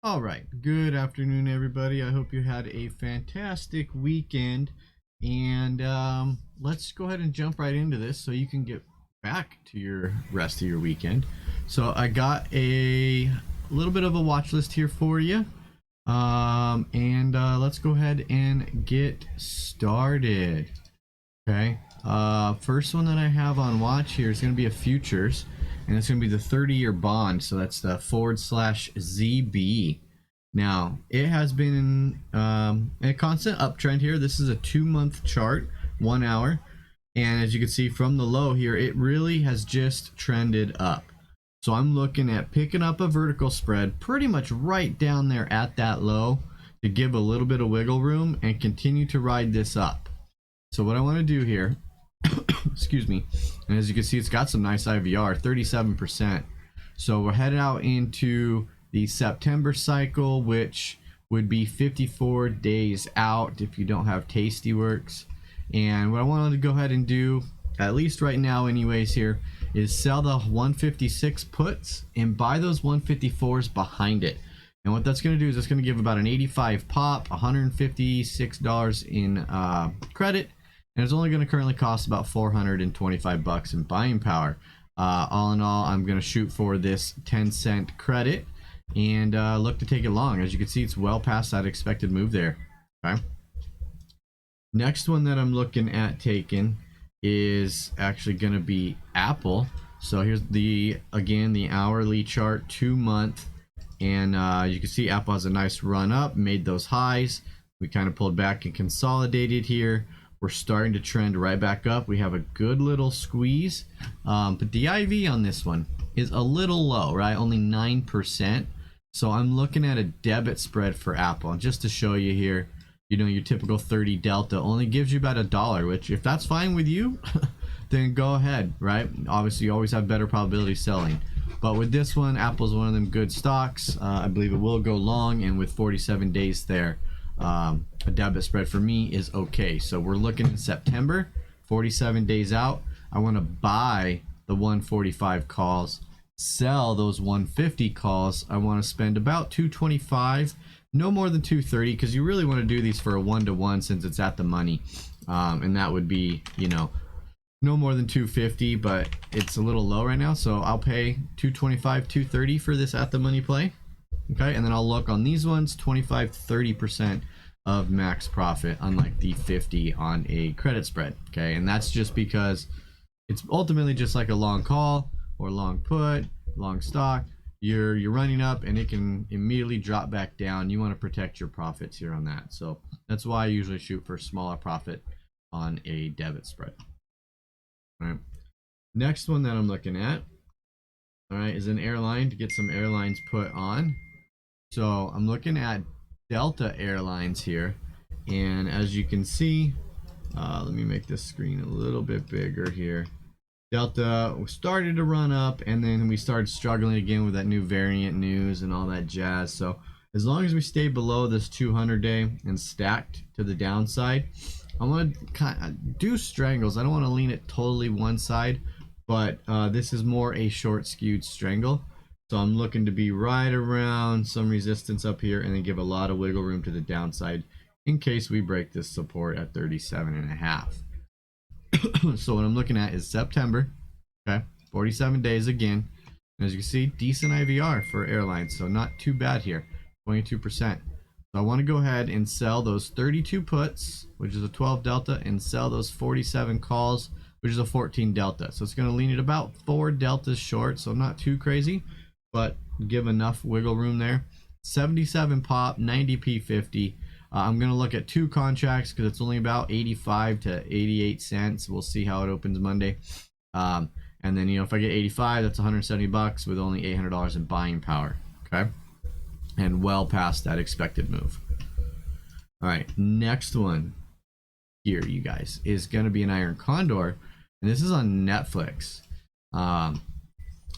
All right, good afternoon, everybody. I hope you had a fantastic weekend. And let's go ahead and jump right into this so you can get back to your rest of your weekend. So I got a little bit of a watch list here for you. And let's go ahead and get started. Okay. First one that I have on watch here is going to be a futures, and it's going to be the 30-year bond. So that's the /ZB. Now it has been a constant uptrend here. This is a 2-month chart, 1 hour, and as you can see from the low here, it really has just trended up. So I'm looking at picking up a vertical spread pretty much right down there at that low to give a little bit of wiggle room and continue to ride this up. So what I want to do here, excuse me, and as you can see, it's got some nice IVR, 37%. So we're headed out into the September cycle, which would be 54 days out if you don't have Tastyworks. And what I wanted to go ahead and do, at least right now anyways here, is sell the 156 puts and buy those 154s behind it. And what that's going to do is it's going to give about an 85 pop, $156 in credit, and it's only going to currently cost about 425 bucks in buying power. All in all, I'm going to shoot for this 10-cent credit and look to take it long. As you can see, it's well past that expected move there. Okay. Next one that I'm looking at taking is actually going to be Apple. So here's the hourly chart, 2-month, and you can see Apple has a nice run up, made those highs. We kind of pulled back and consolidated here. We're starting to trend right back up. We have a good little squeeze, but the IV on this one is a little low, right? Only 9%. So I'm looking at a debit spread for Apple. And just to show you here, you know, your typical 30 delta only gives you about $1, which if that's fine with you, then go ahead, right? Obviously, you always have better probability selling. But with this one, Apple's one of them good stocks. I believe it will go long, and with 47 days there, a debit spread for me is okay. So we're looking in September, 47 days out. I want to buy the 145 calls, sell those 150 calls. I want to spend about 225, no more than 230, because you really want to do these for a 1-to-1 since it's at the money, and that would be, you know, no more than 250, but it's a little low right now, so I'll pay 225, 230 for this at the money play. Okay, and then I'll look on these ones, 25 to 30% of max profit, unlike the 50 on a credit spread. Okay, and that's just because it's ultimately just like a long call or long put, long stock. You're running up and it can immediately drop back down. You want to protect your profits here on that. So that's why I usually shoot for smaller profit on a debit spread. All right. Next one that I'm looking at, all right, is an airline to get some airlines put on. So I'm looking at Delta Airlines here, and as you can see, let me make this screen a little bit bigger here. Delta started to run up, and then we started struggling again with that new variant news and all that jazz. So as long as we stay below this 200-day and stacked to the downside, I want to kind of do strangles. I don't want to lean it totally one side, but this is more a short skewed strangle. So I'm looking to be right around some resistance up here and then give a lot of wiggle room to the downside in case we break this support at 37.5. So what I'm looking at is September, okay, 47 days again. As you can see, decent IVR for airlines, so not too bad here, 22%. So I want to go ahead and sell those 32 puts, which is a 12 delta, and sell those 47 calls, which is a 14 delta. So it's going to lean at about 4 deltas short, so not too crazy, but give enough wiggle room there. 77 pop, 90 P50. I'm going to look at 2 contracts because it's only about 85 to 88 cents. We'll see how it opens Monday. And then, you know, if I get 85, that's 170 bucks with only $800 in buying power. Okay. And well past that expected move. All right. Next one here, you guys, is going to be an Iron Condor. And this is on Netflix.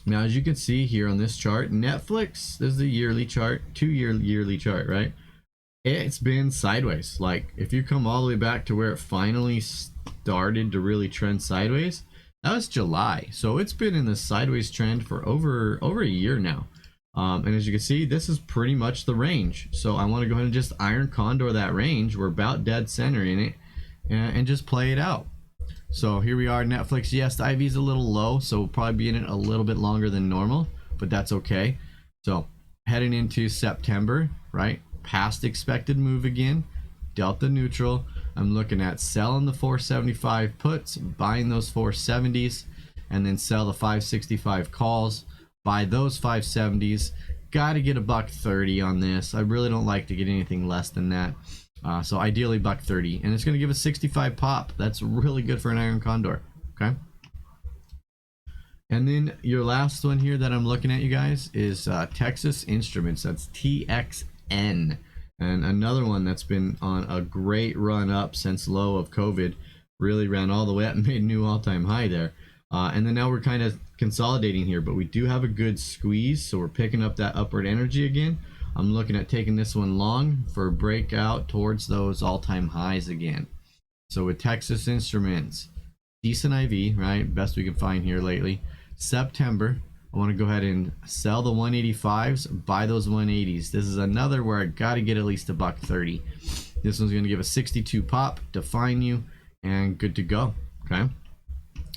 Now, as you can see here on this chart, Netflix, this is the yearly chart, 2-year yearly chart, right? It's been sideways. Like, if you come all the way back to where it finally started to really trend sideways, that was July. So it's been in this sideways trend for over a year now. And as you can see, this is pretty much the range. So I want to go ahead and just iron Condor that range. We're about dead center in it, and just play it out. So here we are, Netflix. Yes, the IV is a little low, so we'll probably be in it a little bit longer than normal, but that's okay. So heading into September, right? Past expected move again, delta neutral. I'm looking at selling the 475 puts, buying those 470s, and then sell the 565 calls, buy those 570s. Got to get a $1.30 on this. I really don't like to get anything less than that. So ideally $1.30, and it's going to give a 65 pop. That's really good for an iron Condor. Okay. And then your last one here that I'm looking at, you guys, is Texas Instruments. That's TXN, and another one that's been on a great run up since low of COVID. Really ran all the way up and made a new all-time high there. And then now we're kind of consolidating here, but we do have a good squeeze, so we're picking up that upward energy again. I'm looking at taking this one long for a breakout towards those all-time highs again. So with Texas Instruments, decent IV, right? Best we can find here lately. September, I want to go ahead and sell the 185s, buy those 180s. This is another where I got to get at least a $1.30. This one's going to give a 62 pop, define you, and good to go. Okay.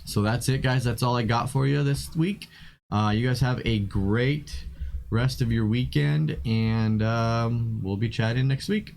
So that's it, guys. That's all I got for you this week. You guys have a great rest of your weekend, and we'll be chatting next week.